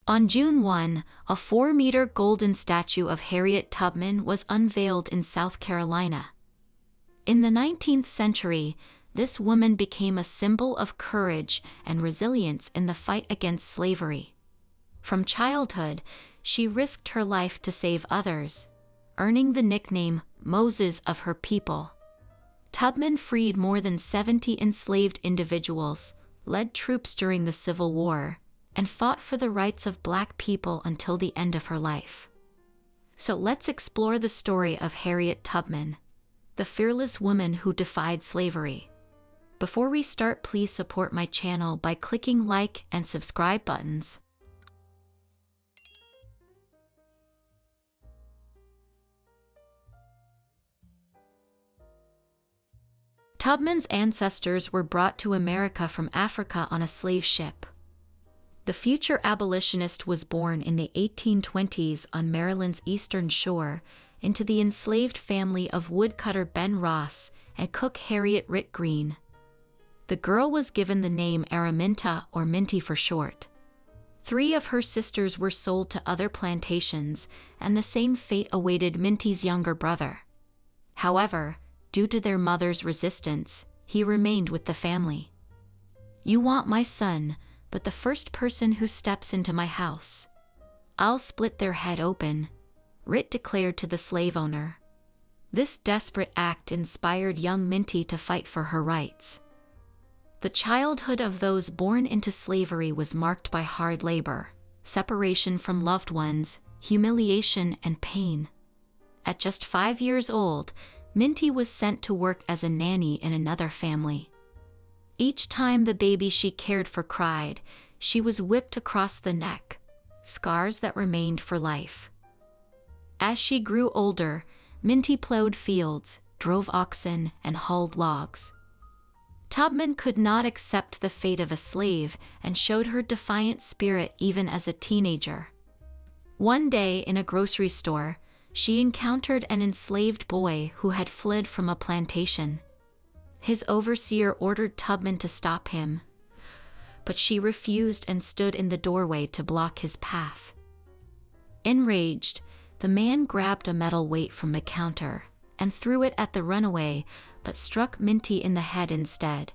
On June 1, a 4-meter golden statue of Harriet Tubman was unveiled in South Carolina. In the 19th century, this woman became a symbol of courage and resilience in the fight against slavery. From childhood, she risked her life to save others, earning the nickname Moses of her people. Tubman freed more than 70 enslaved individuals, led troops during the Civil War, and fought for the rights of Black people until the end of her life. So let's explore the story of Harriet Tubman, the fearless woman who defied slavery. Before we start, please support my channel by clicking like and subscribe buttons. Tubman's ancestors were brought to America from Africa on a slave ship. The future abolitionist was born in the 1820s on Maryland's eastern shore into the enslaved family of woodcutter Ben Ross and cook Harriet Ritt Green. The girl was given the name Araminta, or Minty for short. 3 of her sisters were sold to other plantations, and the same fate awaited Minty's younger brother. However, due to their mother's resistance, he remained with the family. "You want my son, but the first person who steps into my house, I'll split their head open," Ritt declared to the slave owner. This desperate act inspired young Minty to fight for her rights. The childhood of those born into slavery was marked by hard labor, separation from loved ones, humiliation, and pain. At just 5 years old, Minty was sent to work as a nanny in another family. Each time the baby she cared for cried, she was whipped across the neck, scars that remained for life. As she grew older, Minty plowed fields, drove oxen, and hauled logs. Tubman could not accept the fate of a slave and showed her defiant spirit even as a teenager. One day in a grocery store, she encountered an enslaved boy who had fled from a plantation. His overseer ordered Tubman to stop him, but she refused and stood in the doorway to block his path. Enraged, the man grabbed a metal weight from the counter and threw it at the runaway, but struck Minty in the head instead,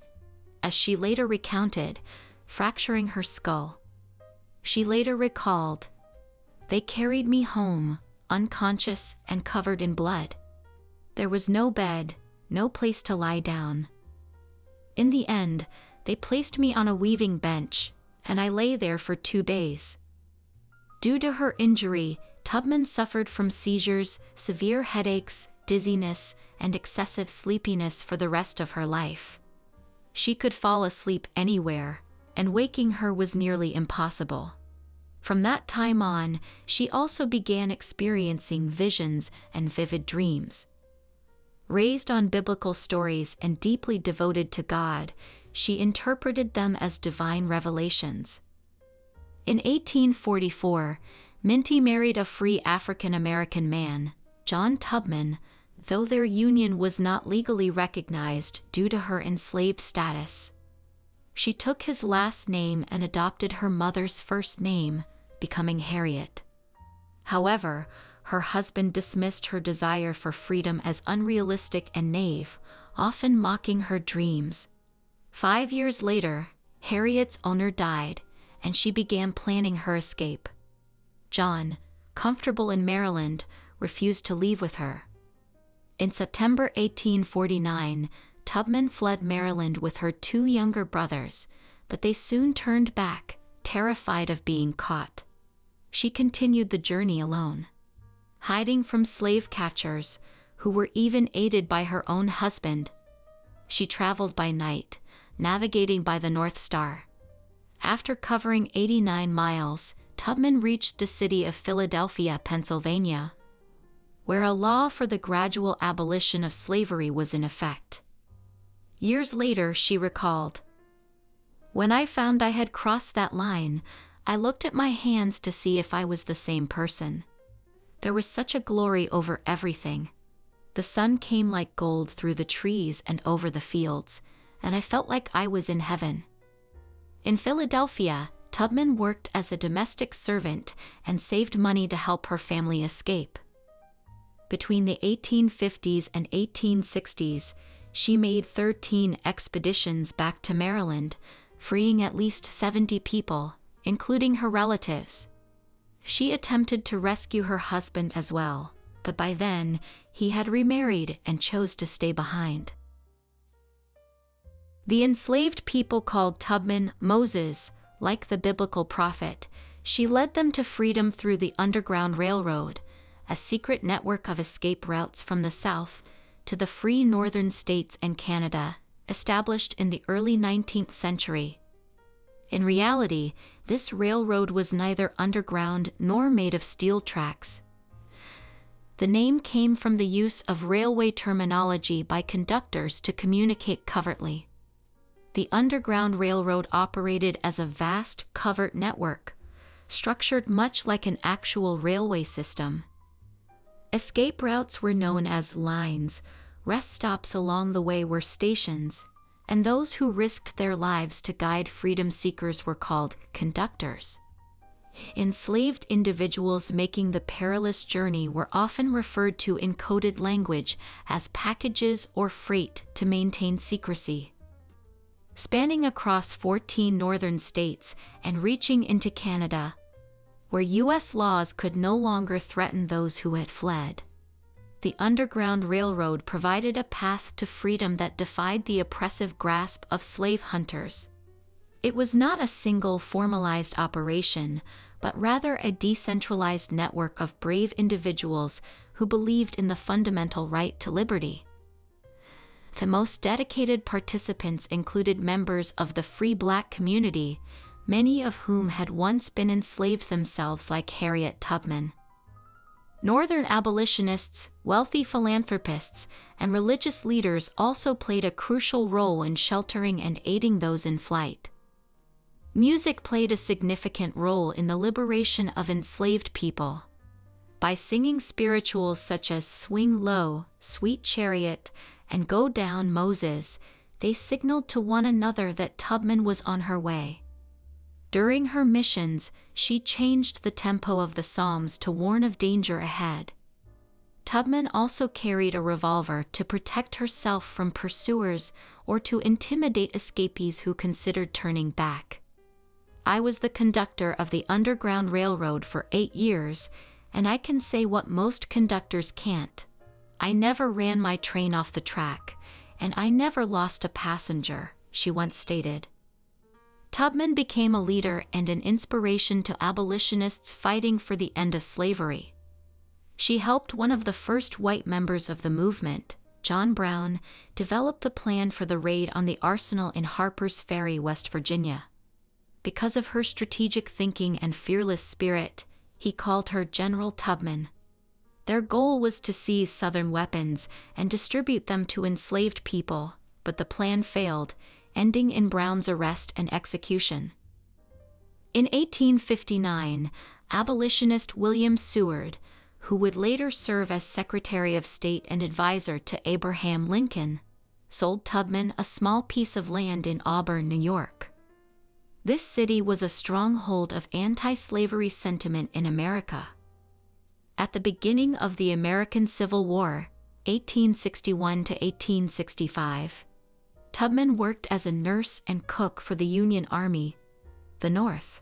as she later recounted, fracturing her skull. She later recalled, "They carried me home, unconscious and covered in blood. There was no bed, no place to lie down. In the end, they placed me on a weaving bench, and I lay there for 2 days." Due to her injury, Tubman suffered from seizures, severe headaches, dizziness, and excessive sleepiness for the rest of her life. She could fall asleep anywhere, and waking her was nearly impossible. From that time on, she also began experiencing visions and vivid dreams. Raised on biblical stories and deeply devoted to God, she interpreted them as divine revelations. In 1844, Minty married a free African-American man, John Tubman, though their union was not legally recognized due to her enslaved status. She took his last name and adopted her mother's first name, becoming Harriet. However, her husband dismissed her desire for freedom as unrealistic and naive, often mocking her dreams. 5 years later, Harriet's owner died, and she began planning her escape. John, comfortable in Maryland, refused to leave with her. In September 1849, Tubman fled Maryland with her 2 younger brothers, but they soon turned back, terrified of being caught. She continued the journey alone, hiding from slave catchers, who were even aided by her own husband. She traveled by night, navigating by the North Star. After covering 89 miles, Tubman reached the city of Philadelphia, Pennsylvania, where a law for the gradual abolition of slavery was in effect. Years later, she recalled, "When I found I had crossed that line, I looked at my hands to see if I was the same person. There was such a glory over everything. The sun came like gold through the trees and over the fields, and I felt like I was in heaven." In Philadelphia, Tubman worked as a domestic servant and saved money to help her family escape. Between the 1850s and 1860s, she made 13 expeditions back to Maryland, freeing at least 70 people, including her relatives. She attempted to rescue her husband as well, but by then, he had remarried and chose to stay behind. The enslaved people called Tubman Moses. Like the biblical prophet, she led them to freedom through the Underground Railroad, a secret network of escape routes from the South to the free northern states and Canada, established in the early 19th century. In reality, this railroad was neither underground nor made of steel tracks. The name came from the use of railway terminology by conductors to communicate covertly. The Underground Railroad operated as a vast, covert network, structured much like an actual railway system. Escape routes were known as lines, rest stops along the way were stations, and those who risked their lives to guide freedom seekers were called conductors. Enslaved individuals making the perilous journey were often referred to in coded language as packages or freight to maintain secrecy. Spanning across 14 northern states and reaching into Canada, where U.S. laws could no longer threaten those who had fled. The Underground Railroad provided a path to freedom that defied the oppressive grasp of slave hunters. It was not a single formalized operation, but rather a decentralized network of brave individuals who believed in the fundamental right to liberty. The most dedicated participants included members of the free Black community, many of whom had once been enslaved themselves, like Harriet Tubman. Northern abolitionists, wealthy philanthropists, and religious leaders also played a crucial role in sheltering and aiding those in flight. Music played a significant role in the liberation of enslaved people. By singing spirituals such as Swing Low, Sweet Chariot, and Go Down, Moses, they signaled to one another that Tubman was on her way. During her missions, she changed the tempo of the Psalms to warn of danger ahead. Tubman also carried a revolver to protect herself from pursuers or to intimidate escapees who considered turning back. I was the conductor of the Underground Railroad for 8 years, and I can say what most conductors can't. I never ran my train off the track, and I never lost a passenger, she once stated. Tubman became a leader and an inspiration to abolitionists fighting for the end of slavery. She helped one of the first white members of the movement, John Brown, develop the plan for the raid on the arsenal in Harper's Ferry, West Virginia. Because of her strategic thinking and fearless spirit, he called her General Tubman. Their goal was to seize Southern weapons and distribute them to enslaved people, but the plan failed, ending in Brown's arrest and execution. In 1859, abolitionist William Seward, who would later serve as Secretary of State and advisor to Abraham Lincoln, sold Tubman a small piece of land in Auburn, New York. This city was a stronghold of anti-slavery sentiment in America. At the beginning of the American Civil War, 1861 to 1865, Tubman worked as a nurse and cook for the Union Army, the North.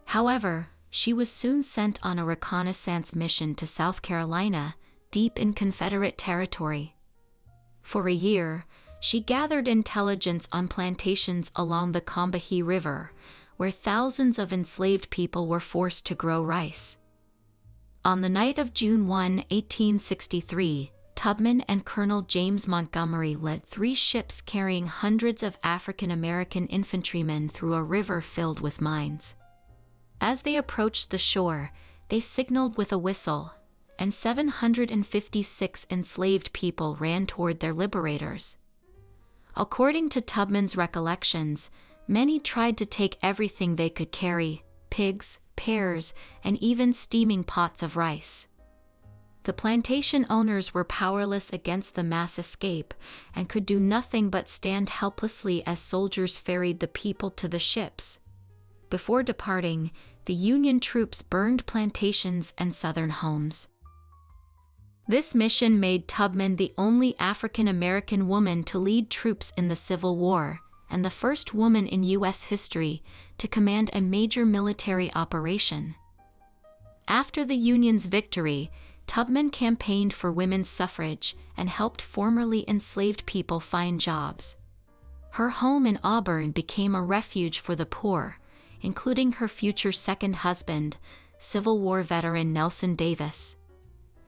However, she was soon sent on a reconnaissance mission to South Carolina, deep in Confederate territory. For a year, she gathered intelligence on plantations along the Combahee River, where thousands of enslaved people were forced to grow rice. On the night of June 1, 1863, Tubman and Colonel James Montgomery led 3 ships carrying hundreds of African American infantrymen through a river filled with mines. As they approached the shore, they signaled with a whistle, and 756 enslaved people ran toward their liberators. According to Tubman's recollections, many tried to take everything they could carry: pigs, pears, and even steaming pots of rice. The plantation owners were powerless against the mass escape and could do nothing but stand helplessly as soldiers ferried the people to the ships. Before departing, the Union troops burned plantations and Southern homes. This mission made Tubman the only African-American woman to lead troops in the Civil War, and the first woman in U.S. history to command a major military operation. After the Union's victory, Tubman campaigned for women's suffrage and helped formerly enslaved people find jobs. Her home in Auburn became a refuge for the poor, including her future second husband, Civil War veteran Nelson Davis.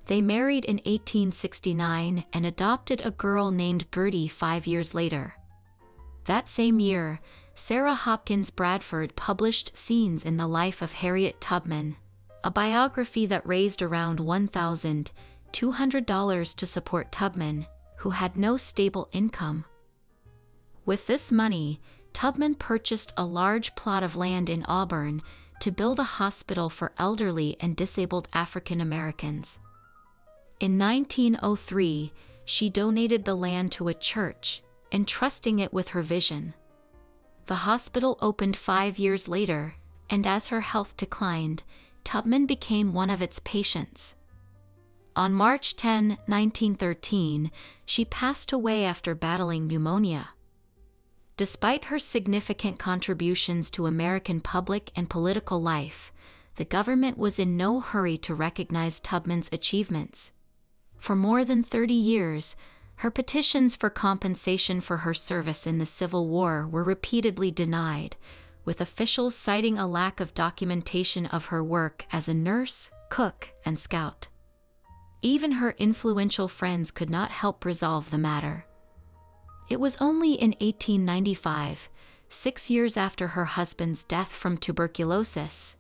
They married in 1869 and adopted a girl named Bertie 5 years later. That same year, Sarah Hopkins Bradford published Scenes in the Life of Harriet Tubman, a biography that raised around $1,200 to support Tubman, who had no stable income. With this money, Tubman purchased a large plot of land in Auburn to build a hospital for elderly and disabled African Americans. In 1903, she donated the land to a church, entrusting it with her vision. The hospital opened 5 years later, and as her health declined, Tubman became one of its patients. On March 10, 1913, she passed away after battling pneumonia. Despite her significant contributions to American public and political life, the government was in no hurry to recognize Tubman's achievements. For more than 30 years, her petitions for compensation for her service in the Civil War were repeatedly denied, with officials citing a lack of documentation of her work as a nurse, cook, and scout. Even her influential friends could not help resolve the matter. It was only in 1895, 6 years after her husband's death from tuberculosis,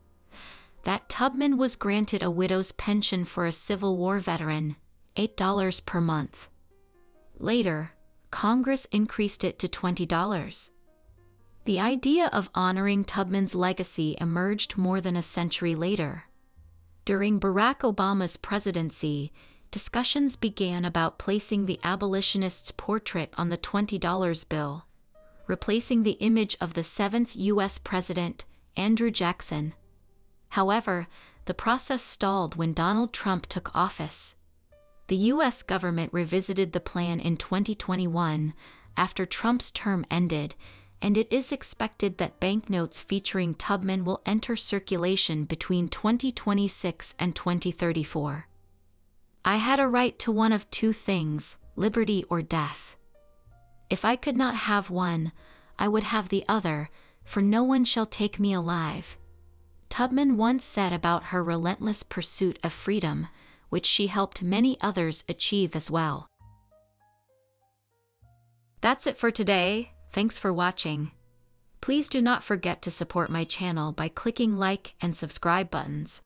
that Tubman was granted a widow's pension for a Civil War veteran, $8 per month. Later, Congress increased it to $20. The idea of honoring Tubman's legacy emerged more than a century later. During Barack Obama's presidency, discussions began about placing the abolitionist's portrait on the $20 bill, replacing the image of the 7th U.S. President, Andrew Jackson. However, the process stalled when Donald Trump took office. The U.S. government revisited the plan in 2021 after Trump's term ended, and it is expected that banknotes featuring Tubman will enter circulation between 2026 and 2034. I had a right to one of two things, liberty or death. If I could not have one, I would have the other, for no one shall take me alive. Tubman once said about her relentless pursuit of freedom, which she helped many others achieve as well. That's it for today. Thanks for watching. Please do not forget to support my channel by clicking like and subscribe buttons.